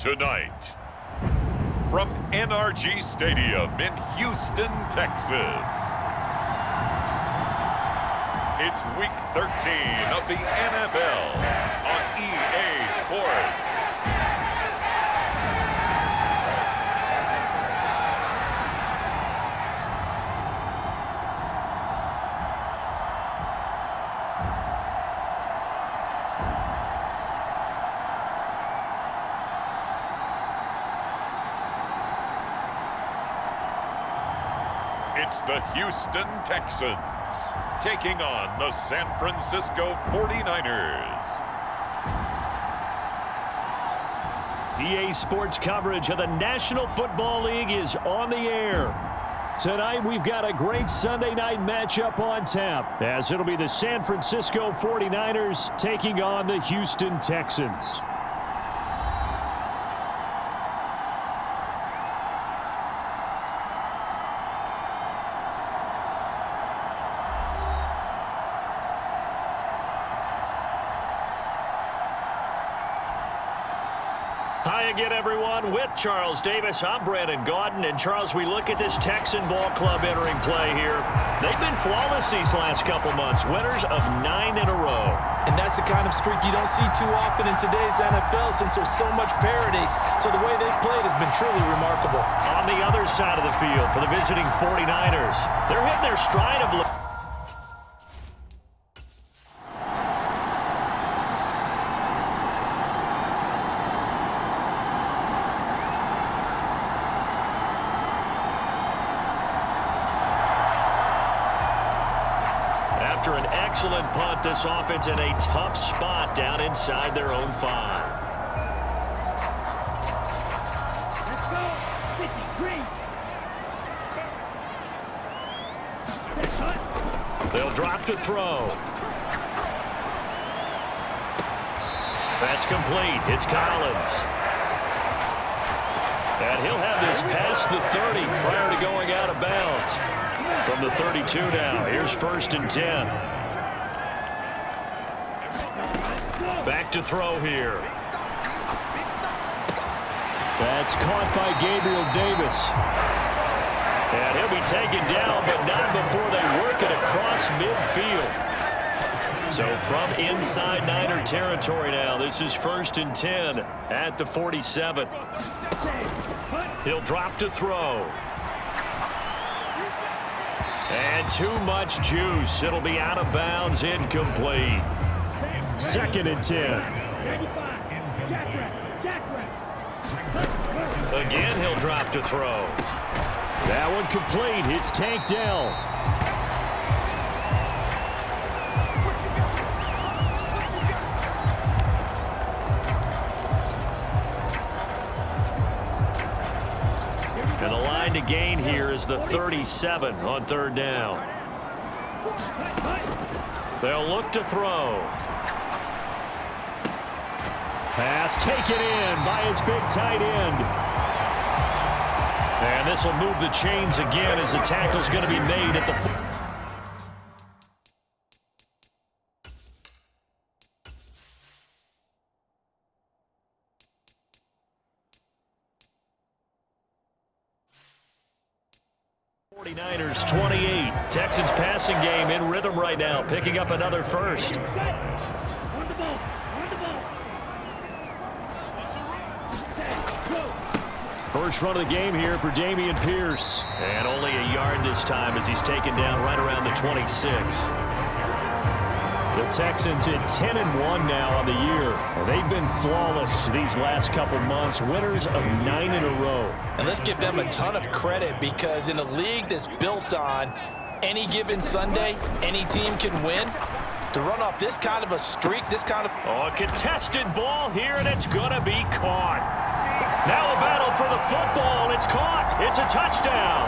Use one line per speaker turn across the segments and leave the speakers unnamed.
Tonight, from NRG Stadium in Houston, Texas, it's Week 13 of the NFL on EA Sports. It's the Houston Texans taking on the San Francisco 49ers.
EA Sports coverage of the National Football League is on the air. Tonight we've got a great Sunday night matchup on tap, as it'll be the San Francisco 49ers taking on the Houston Texans. Hi again, everyone. With Charles Davis, I'm Brandon Gaudin. And, Charles, we look at this Texan ball club entering play here. They've been flawless these last couple months, winners of 9 in a row.
And that's the kind of streak you don't see too often in today's NFL since there's so much parity. So the way they've played has been truly remarkable.
On the other side of the field for the visiting 49ers, they're hitting their stride of After an excellent punt, this offense in a tough spot down inside their own 5.
Let's go. 53.
They'll drop to throw. That's complete. It's Collins. And he'll have this past the 30 prior to going out of bounds. From the 32 now, here's 1st and 10. Back to throw here. That's caught by Gabriel Davis. And he'll be taken down, but not before they work it across midfield. So from inside Niner territory now, this is 1st and 10 at the 47. He'll drop to throw. And too much juice. It'll be out of bounds, incomplete. 2nd and 10. Again, he'll drop to throw. That one complete. It's Tank Dell. And the line to gain here is the 37 on 3rd down. They'll look to throw. Pass taken in by his big tight end. And this will move the chains again as the tackle's going to be made at the 49ers 28. Texans passing game in rhythm right now, picking up another first. First run of the game here for Dameon Pierce. And only a yard this time as he's taken down right around the 26. The Texans at 10-1 now on the year. They've been flawless these last couple months, winners of 9 in a row.
And let's give them a ton of credit because in a league that's built on any given Sunday, any team can win. To run off this kind of a streak, this kind of...
Oh, a contested ball here, and it's going to be caught. Now a battle for the football. It's caught. It's a touchdown.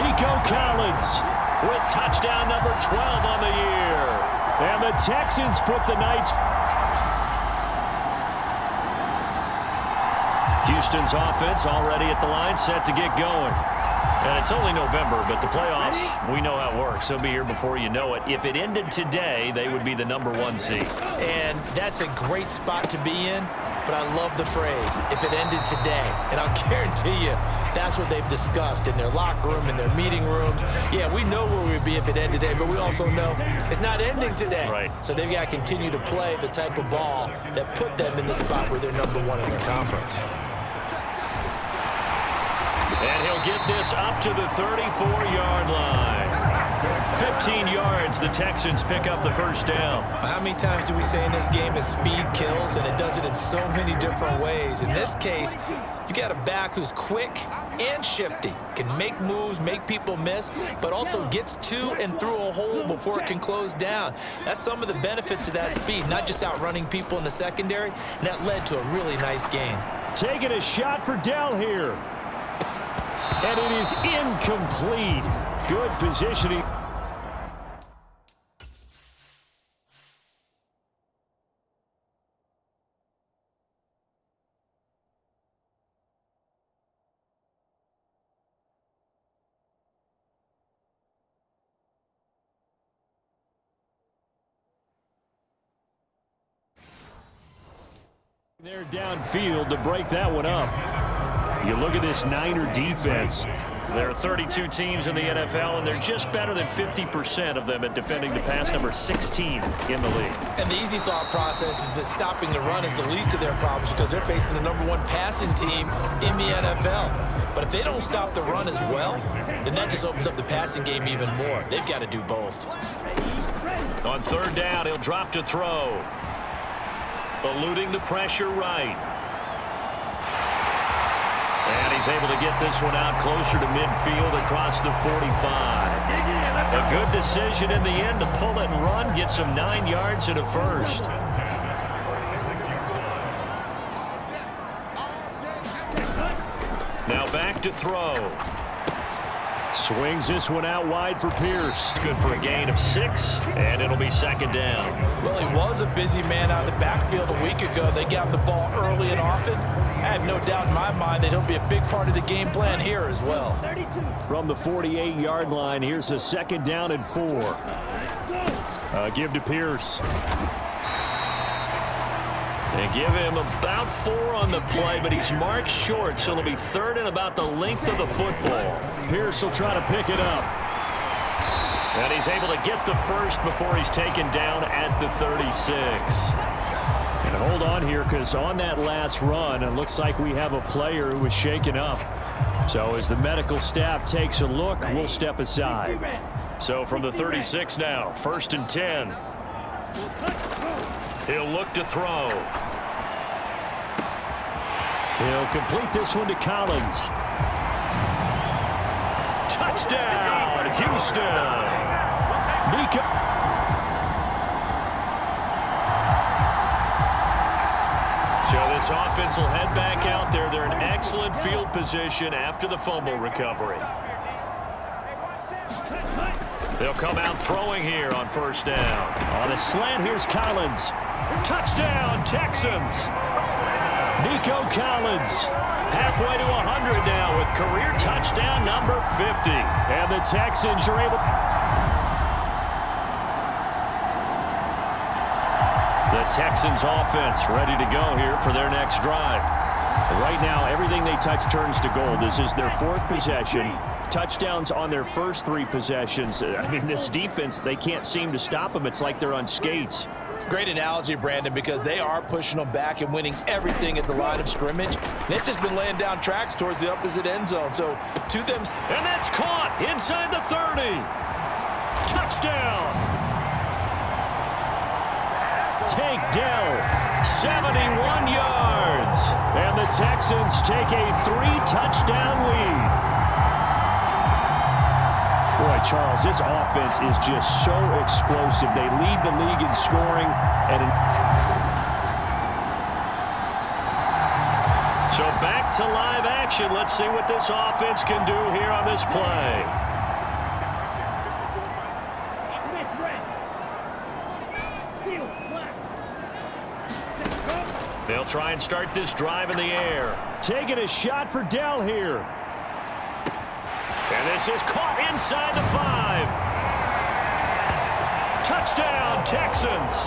Nico Collins with touchdown number 12 on the year. And the Texans put the Knights. Houston's offense already at the line, set to get going. And it's only November, but the playoffs, we know how it works. They'll be here before you know it. If it ended today, they would be the #1 seed.
And that's a great spot to be in but I love the phrase, if it ended today. And I'll guarantee you that's what they've discussed in their locker room, in their meeting rooms. Yeah, we know where we'd be if it ended today, but we also know it's not ending today.
Right.
So they've got to continue to play the type of ball that put them in the spot where they're #1 in their conference.
And he'll get this up to the 34-yard line. 15 yards, the Texans pick up the first down.
How many times do we say in this game that speed kills, and it does it in so many different ways? In this case, you got a back who's quick and shifty, can make moves, make people miss, but also gets to and through a hole before it can close down. That's some of the benefits of that speed, not just outrunning people in the secondary, and that led to a really nice gain.
Taking a shot for Dell here. And it is incomplete. Good positioning. They're downfield to break that one up. You look at this Niner defense. There are 32 teams in the NFL, and they're just better than 50% of them at defending the pass, number 16 in the league.
And the easy thought process is that stopping the run is the least of their problems because they're facing the #1 passing team in the NFL. But if they don't stop the run as well, then that just opens up the passing game even more. They've got to do both.
On third down, he'll drop to throw. Eluding the pressure right. And he's able to get this one out closer to midfield across the 45. A good decision in the end to pull it and run, gets him 9 yards and a first. Now back to throw. Swings this one out wide for Pierce. Good for a gain of 6, and it'll be second down.
Well, he was a busy man out of the backfield a week ago. They got him the ball early and often. I have no doubt in my mind that he'll be a big part of the game plan here as well.
From the 48-yard line, here's a second down and 4. Give to Pierce. They give him about 4 on the play, but he's marked short, so it'll be third and about the length of the football. Pierce will try to pick it up. And he's able to get the first before he's taken down at the 36. And hold on here, because on that last run, it looks like we have a player who was shaken up. So as the medical staff takes a look, we'll step aside. So from the 36 now, 1st and 10. He'll look to throw. He'll complete this one to Collins. Touchdown, Houston. Nico. So this offense will head back out there. They're in excellent field position after the fumble recovery. They'll come out throwing here on 1st down. On a slant, here's Collins. Touchdown, Texans. Nico Collins. Halfway to 100 now with career touchdown number 50. And the Texans are able... The Texans offense ready to go here for their next drive. Right now, everything they touch turns to gold. This is their 4th possession. Touchdowns on their first 3 possessions. I mean, this defense, they can't seem to stop them. It's like they're on skates.
Great analogy, Brandon, because they are pushing them back and winning everything at the line of scrimmage. They've just been laying down tracks towards the opposite end zone. So to them...
And that's caught inside the 30. Touchdown. Tank Dell, 71 yards. And the Texans take a 3-touchdown lead. Boy, Charles, this offense is just so explosive. They lead the league in scoring. So back to live action. Let's see what this offense can do here on this play. They'll try and start this drive in the air. Taking a shot for Dell here. And this is caught inside the 5. Touchdown, Texans.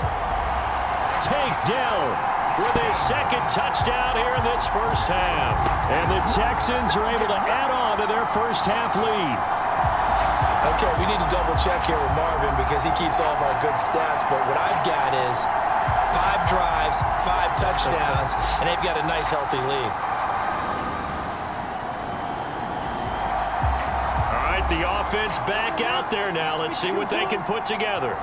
Tank Dell, with his second touchdown here in this first half. And the Texans are able to add on to their first half lead.
Okay, we need to double check here with Marvin because he keeps all of our good stats, but what I've got is 5 drives, 5 touchdowns, and they've got a nice healthy lead.
All right, the offense back out there now. Let's see what they can put together.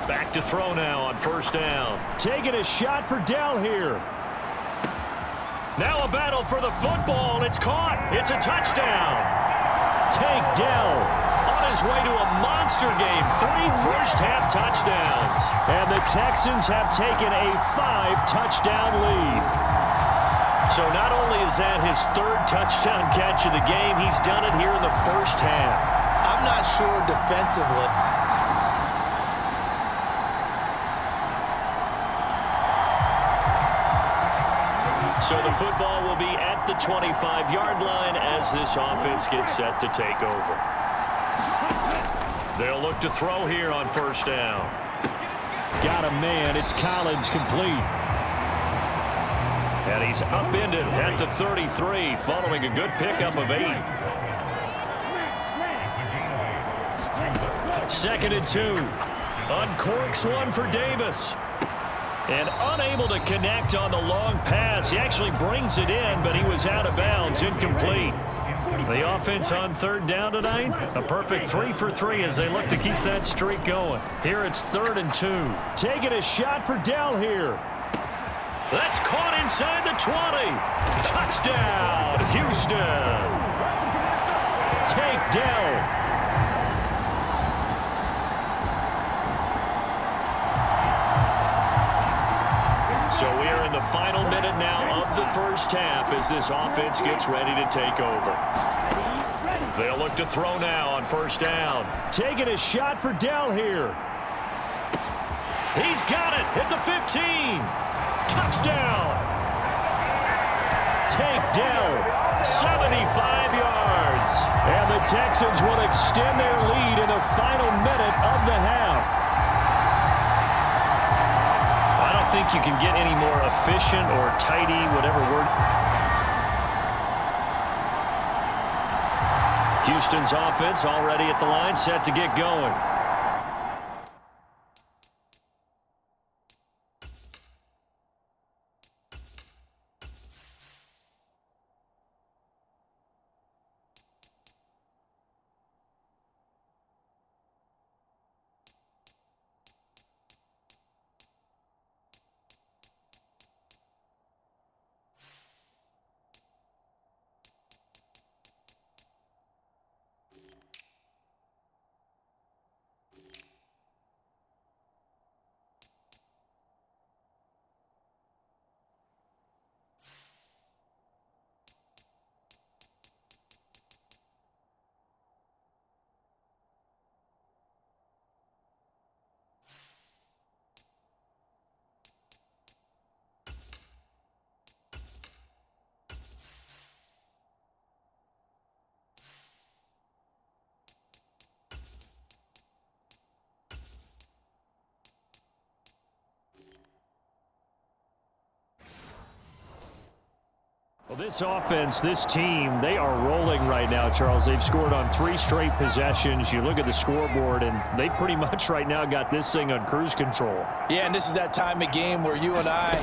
Back to throw now on first down. Taking a shot for Dell here. Now a battle for the football. It's caught. It's a touchdown. Tank Dell on his way to a monster game. 3 first-half touchdowns. And the Texans have taken a 5-touchdown lead. So not only is that his 3rd touchdown catch of the game, he's done it here in the first half.
I'm not sure defensively.
So the football will be at the 25-yard line as this offense gets set to take over. They'll look to throw here on first down. Got a man. It's Collins complete. And he's upended at the 33 following a good pickup of 8. 2nd and 2. Uncorks one for Davis. And unable to connect on the long pass. He actually brings it in, but he was out of bounds, incomplete. The offense on 3rd down tonight, a perfect 3 for 3 as they look to keep that streak going. Here it's 3rd and 2. Taking a shot for Dell here. That's caught inside the 20. Touchdown, Houston. Take Dell. So we are in the final minute now of the first half as this offense gets ready to take over. They'll look to throw now on first down. Taking a shot for Dell here. He's got it at the 15. Touchdown. Take Dell. 75 yards. And the Texans will extend their lead in the final minute of the half. I don't think you can get any more efficient or tidy, whatever word. Houston's offense already at the line, set to get going. Well, this offense, this team, they are rolling right now, Charles. They've scored on 3 straight possessions. You look at the scoreboard, and they pretty much right now got this thing on cruise control.
Yeah, and this is that time of game where you and I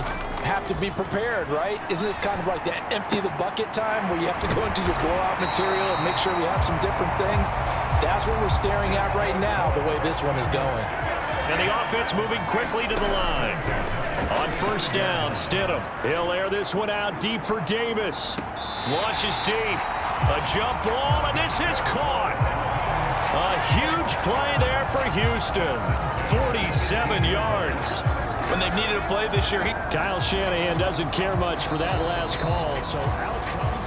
have to be prepared, right? Isn't this kind of like that empty the bucket time where you have to go into your blowout material and make sure we have some different things? That's what we're staring at right now, the way this one is going.
And the offense moving quickly to the line. On first down, Stidham. He'll air this one out deep for Davis. Launches deep. A jump ball, and this is caught. A huge play there for Houston. 47 yards.
When they've needed a play this year,
Kyle Shanahan doesn't care much for that last call, so out comes.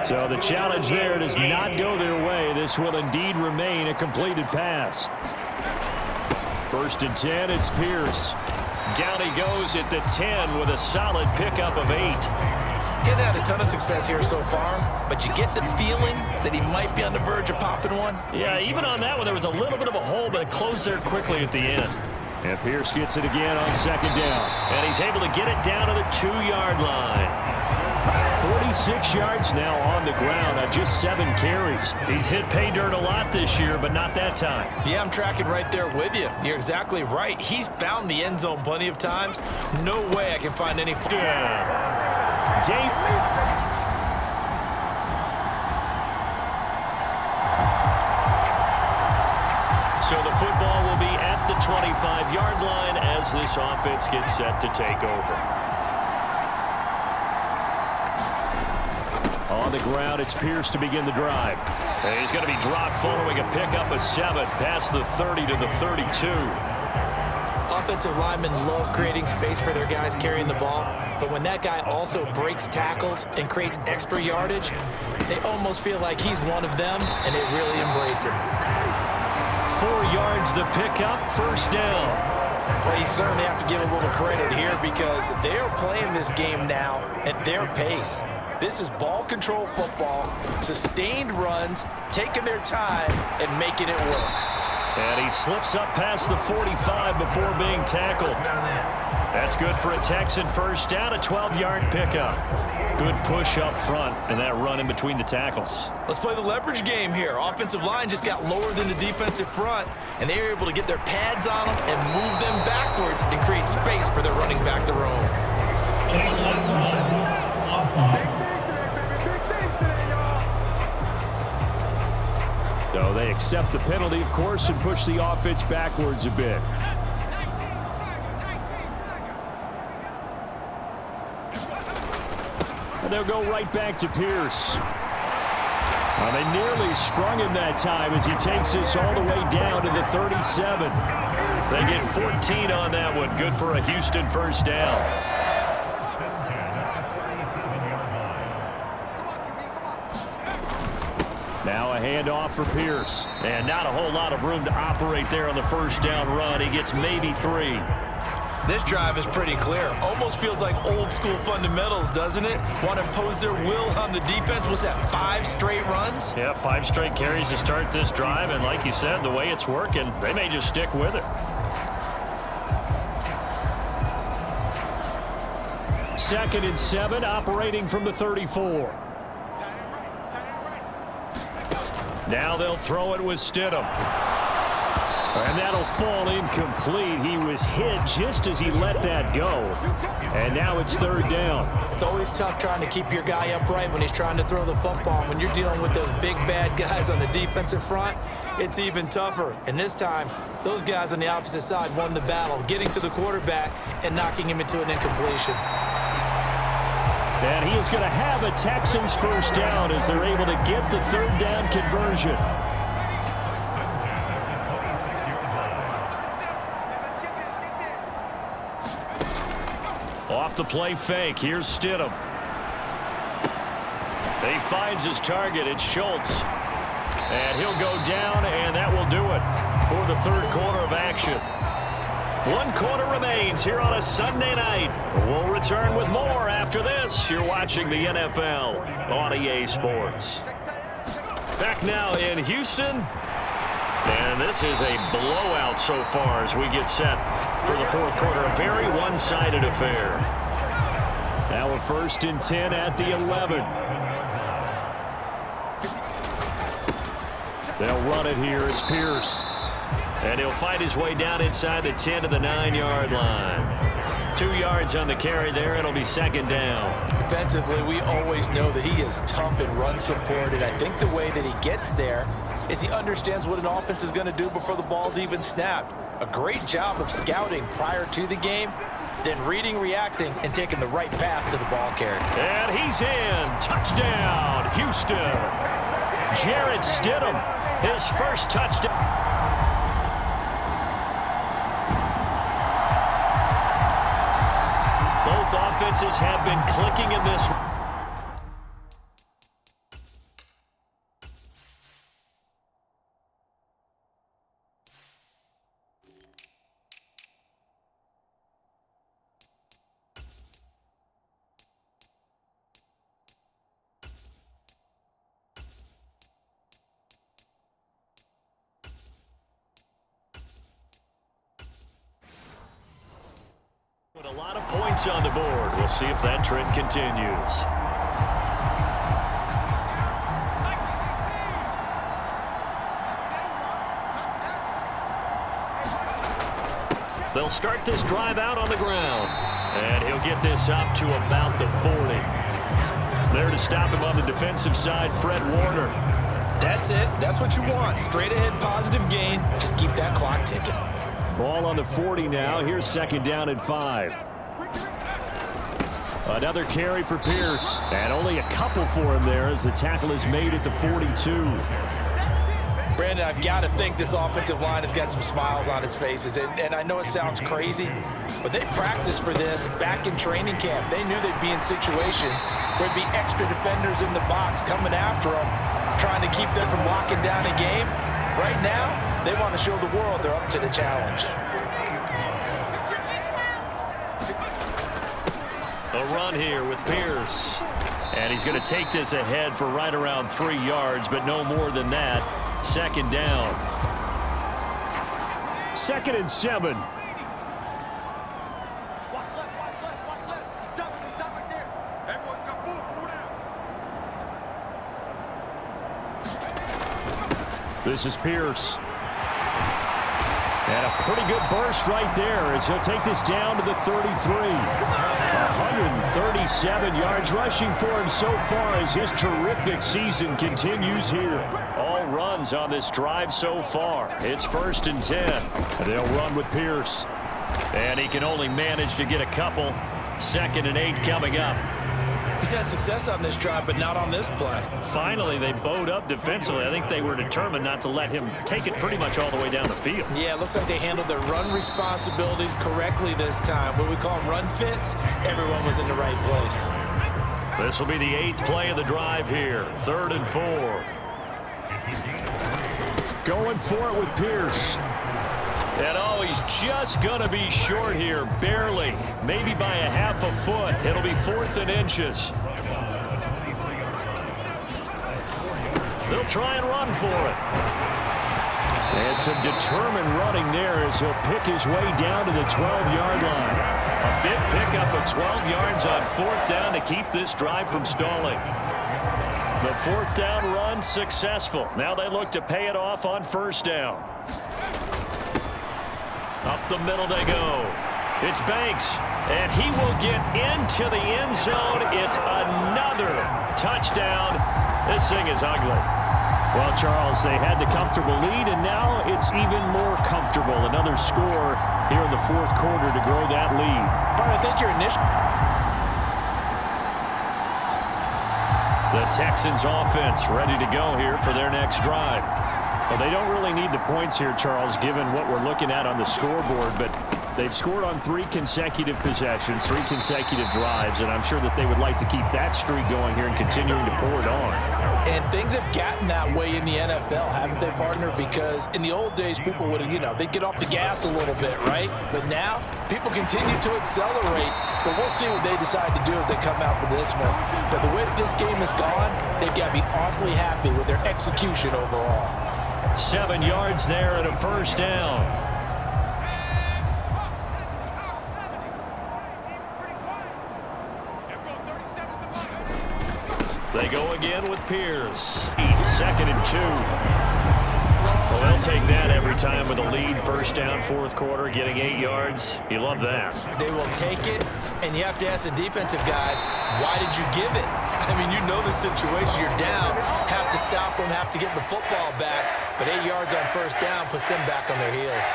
So the challenge there does not go their way. This will indeed remain a completed pass. 1st and 10, it's Pierce. Down he goes at the 10 with a solid pickup of 8.
He hasn't had a ton of success here so far, but you get the feeling that he might be on the verge of popping one.
Yeah, even on that one, there was a little bit of a hole, but it closed there quickly at the end.
And Pierce gets it again on second down.
And he's able to get it down to the 2-yard line.
46 yards now on the ground on just 7 carries.
He's hit pay dirt a lot this year, but not that time.
Yeah, I'm tracking right there with you. You're exactly right. He's found the end zone plenty of times. No way I can find any...
So the football will be at the 25-yard line as this offense gets set to take over.
On the ground, it's Pierce to begin the drive.
And he's going to be dropped following a pickup of 7 past the 30 to the 32.
Offensive linemen love creating space for their guys carrying the ball, but when that guy also breaks tackles and creates extra yardage, they almost feel like he's one of them, and they really embrace him.
4 yards the pickup, first down.
Well, you certainly have to give a little credit here because they are playing this game now at their pace. This is ball control football, sustained runs, taking their time, and making it work.
And he slips up past the 45 before being tackled. That's good for a Texan first down, a 12-yard pickup. Good push up front and that run in between the tackles.
Let's play the leverage game here. Offensive line just got lower than the defensive front, and they were able to get their pads on them and move them backwards and create space for their running back to roam.
So they accept the penalty, of course, and push the offense backwards a bit. And they'll go right back to Pierce. Well, they nearly sprung him that time as he takes this all the way down to the 37.
They get 14 on that one. Good for a Houston first down.
Now a handoff for Pierce.
And not a whole lot of room to operate there on the first down run. He gets maybe 3.
This drive is pretty clear. Almost feels like old school fundamentals, doesn't it? Want to impose their will on the defense. Was that 5 straight runs?
Yeah, 5 straight carries to start this drive. And like you said, the way it's working, they may just stick with it.
2nd and 7, operating from the 34.
Now they'll throw it with Stidham.
And that'll fall incomplete. He was hit just as he let that go. And now it's 3rd down.
It's always tough trying to keep your guy upright when he's trying to throw the football. When you're dealing with those big, bad guys on the defensive front, it's even tougher. And this time, those guys on the opposite side won the battle, getting to the quarterback and knocking him into an incompletion.
And he is going to have a Texans first down as they're able to get the 3rd down conversion.
Off the play fake. Here's Stidham. He finds his target. It's Schultz. And he'll go down, and that will do it for the 3rd quarter of action. 1 quarter remains here on a Sunday night. We'll return with more after this. You're watching the NFL on EA Sports. Back now in Houston. And this is a blowout so far as we get set for the 4th quarter. A very one-sided affair.
Now a 1st and 10 at the 11. They'll run it here. It's Pierce.
And he'll fight his way down inside the 10 to the 9-yard line. 2 yards on the carry there. It'll be 2nd down.
Defensively, we always know that he is tough and run supported. I think the way that he gets there is he understands what an offense is going to do before the ball's even snapped. A great job of scouting prior to the game, then reading, reacting, and taking the right path to the ball carrier.
And he's in. Touchdown, Houston. Jarrett Stidham, his first touchdown. Both offenses have been clicking in this. A lot of points on the board. We'll see if that trend continues. They'll start this drive out on the ground. And he'll get this up to about the 40. There to stop him on the defensive side, Fred Warner.
That's it. That's what you want. Straight ahead, positive gain. Just keep that clock ticking.
Ball on the 40 now. Here's second down and 5. Another carry for Pierce. And only a couple for him there as the tackle is made at the 42.
Brandon, I've got to think this offensive line has got some smiles on its faces. And I know it sounds crazy, but they practiced for this back in training camp. They knew they'd be in situations where there'd be extra defenders in the box coming after them, trying to keep them from locking down a game. Right now, they want to show the world they're up to the challenge.
A run here with Pierce. And he's going to take this ahead for right around 3 yards, but no more than that. Second down.
2nd and 7.
Watch left. Stop right there. Everyone got pull down.
This is Pierce. And a pretty good burst right there as he'll take this down to the 33. 137 yards rushing for him so far as his terrific season continues here.
All runs on this drive so far. It's 1st and 10.
And they'll run with Pierce.
And he can only manage to get a couple. 2nd and 8 coming up.
He's had success on this drive, but not on this play.
Finally, they bowed up defensively. I think they were determined not to let him take it pretty much all the way down the field.
Yeah, it looks like they handled their run responsibilities correctly this time. What we call them run fits, everyone was in the right place.
This will be the 8th play of the drive here. 3rd and 4.
Going for it with Pierce.
And oh, he's just going to be short here, barely. Maybe by a half a foot. It'll be 4th and inches. They'll try and run for it.
And some determined running there as he'll pick his way down to the 12-yard line.
A big pickup of 12 yards on 4th down to keep this drive from stalling. The 4th down run successful. Now they look to pay it off on 1st down. Up the middle they go. It's Banks, and he will get into the end zone. It's another touchdown. This thing is ugly.
Well, Charles, they had the comfortable lead, and now it's even more comfortable. Another score here in the 4th quarter to grow that lead.
I think your initial...
The Texans offense ready to go here for their next drive.
Well, they don't really need the points here, Charles, given what we're looking at on the scoreboard, but they've scored on 3 consecutive possessions, 3 consecutive drives, and I'm sure that they would like to keep that streak going here and continuing to pour it on.
And things have gotten that way in the NFL, haven't they, partner? Because in the old days, people would, they'd get off the gas a little bit, right? But now, people continue to accelerate, but we'll see what they decide to do as they come out for this one. But the way that this game has gone, they've got to be awfully happy with their execution overall.
7 yards there and a 1st down. They go again with Pierce. 2nd and 2. Well, they'll take that every time with a lead. 1st down, 4th quarter, getting 8 yards. You love that.
They will take it, and you have to ask the defensive guys, why did you give it? I mean, you know the situation. You're down, have to stop them, have to get the football back. But 8 yards on 1st down puts them back on their heels.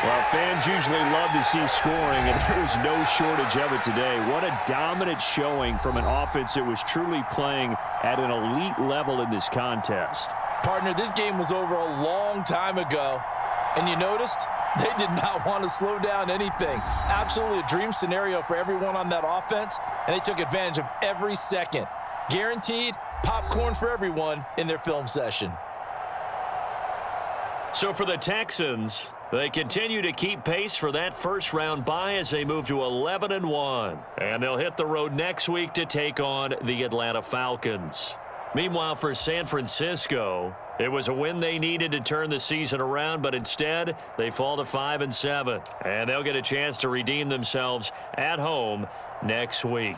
Well, fans usually love to see scoring, and there was no shortage of it today. What a dominant showing from an offense that was truly playing at an elite level in this contest.
Partner, this game was over a long time ago, and you noticed they did not want to slow down anything. Absolutely a dream scenario for everyone on that offense, and they took advantage of every second. Guaranteed popcorn for everyone in their film session.
So for the Texans, they continue to keep pace for that first-round bye as they move to 11-1. And they'll hit the road next week to take on the Atlanta Falcons. Meanwhile, for San Francisco, it was a win they needed to turn the season around, but instead they fall to 5-7. And they'll get a chance to redeem themselves at home next week.